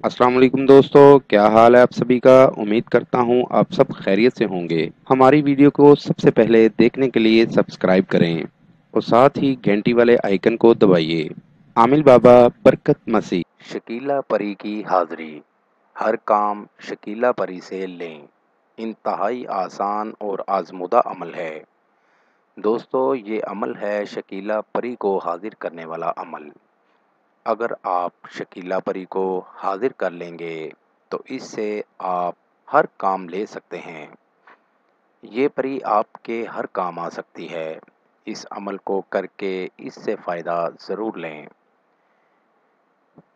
अस्सलाम वालेकुम दोस्तों, क्या हाल है आप सभी का। उम्मीद करता हूँ आप सब खैरियत से होंगे। हमारी वीडियो को सबसे पहले देखने के लिए सब्सक्राइब करें और साथ ही घंटी वाले आइकन को दबाइए। आमिल बाबा बरकत मसीह। शकीला परी की हाजिरी। हर काम शकीला परी से लें। इंतहाई आसान और आजमुदा अमल है। दोस्तों, ये अमल है शकीला परी को हाजिर करने वाला अमल। अगर आप शकीला परी को हाजिर कर लेंगे तो इससे आप हर काम ले सकते हैं। ये परी आपके हर काम आ सकती है। इस अमल को करके इससे फ़ायदा ज़रूर लें।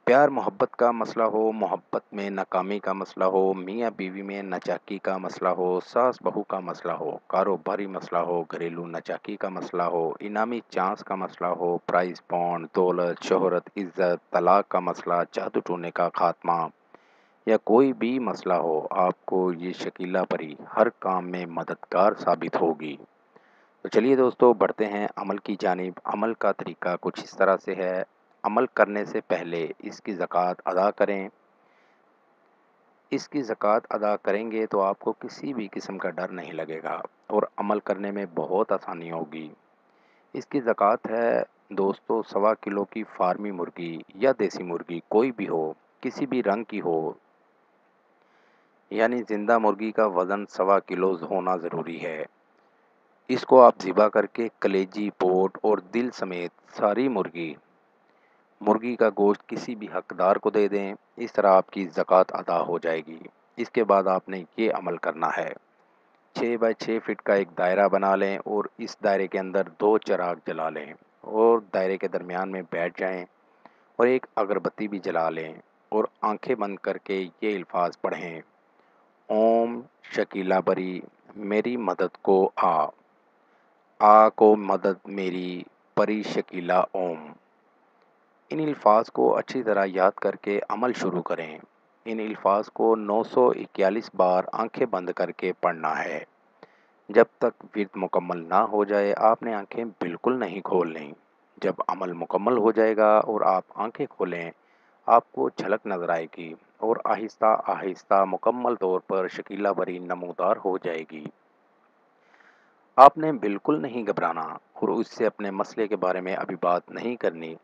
प्यार मोहब्बत का मसला हो, मोहब्बत में नाकामी का मसला हो, मियाँ बीवी में नाचाकी का मसला हो, सास बहू का मसला हो, कारोबारी मसला हो, घरेलू नाचाकी का मसला हो, इनामी चांस का मसला हो, प्राइस बॉन्ड, दौलत, शोहरत, इज्जत, तलाक का मसला, जादू टोने का खात्मा या कोई भी मसला हो, आपको ये शकीला परी हर काम में मददगार साबित होगी। तो चलिए दोस्तों, बढ़ते हैं अमल की जानिब। अमल का तरीका कुछ इस तरह से है। अमल करने से पहले इसकी ज़कात अदा करें। इसकी ज़कात अदा करेंगे तो आपको किसी भी किस्म का डर नहीं लगेगा और अमल करने में बहुत आसानी होगी। इसकी ज़कात है दोस्तों 1.25 किलो की फार्मी मुर्गी या देसी मुर्गी कोई भी हो, किसी भी रंग की हो, यानी ज़िंदा मुर्गी का वज़न 1.25 किलो होना ज़रूरी है। इसको आप ज़िबा करके कलेजी, पोट और दिल समेत सारी मुर्गी का गोश्त किसी भी हकदार को दे दें। इस तरह आपकी ज़कात अदा हो जाएगी। इसके बाद आपने ये अमल करना है। 6 बाई 6 फीट का एक दायरा बना लें और इस दायरे के अंदर 2 चिराग जला लें और दायरे के दरमियान में बैठ जाएं और एक अगरबत्ती भी जला लें और आंखें बंद करके ये अल्फाज पढ़ें। ओम शकीला परी मेरी मदद को आ को मदद मेरी परी शकीला ओम। इन अल्फाज को अच्छी तरह याद करके अमल शुरू करें। इन अल्फाज को 941 बार आंखें बंद करके पढ़ना है। जब तक विर्द मुकम्मल ना हो जाए आपने आंखें बिल्कुल नहीं खोलनी। जब अमल मुकम्मल हो जाएगा और आप आंखें खोलें, आपको झलक नज़र आएगी और आहिस्ता आहिस्ता मुकम्मल तौर पर शकीला परी नमूदार हो जाएगी। आपने बिल्कुल नहीं घबराना और उससे अपने मसले के बारे में अभी बात नहीं करनी।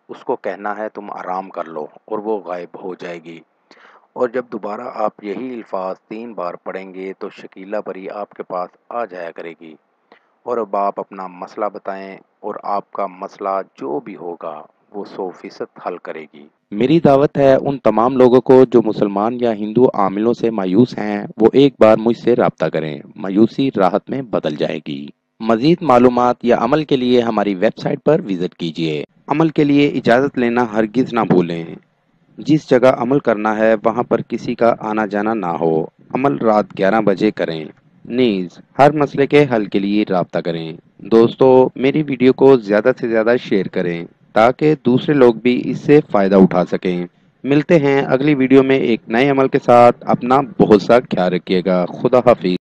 उसको कहना है तुम आराम कर लो और वो गायब हो जाएगी। और जब दोबारा आप यही अल्फाज 3 बार पढ़ेंगे तो शकीला परी आपके पास आ जाया करेगी और अब आप अपना मसला बताएं और आपका मसला जो भी होगा वो 100% हल करेगी। मेरी दावत है उन तमाम लोगों को जो मुसलमान या हिंदू आमिलों से मायूस हैं, वो एक बार मुझसे राब्ता करें। मायूसी राहत में बदल जाएगी। मज़ीद मालूमात या अमल के लिए हमारी वेबसाइट पर विज़िट कीजिए। अमल के लिए इजाज़त लेना हरगिज़ ना भूलें। जिस जगह अमल करना है वहाँ पर किसी का आना जाना ना हो। अमल रात 11 बजे करें। नीज़ हर मसले के हल के लिए राब्ता करें। दोस्तों, मेरी वीडियो को ज़्यादा से ज़्यादा शेयर करें ताकि दूसरे लोग भी इससे फ़ायदा उठा सकें। मिलते हैं अगली वीडियो में एक नए अमल के साथ। अपना बहुत सा ख्याल रखिएगा। खुदा हाफिज़।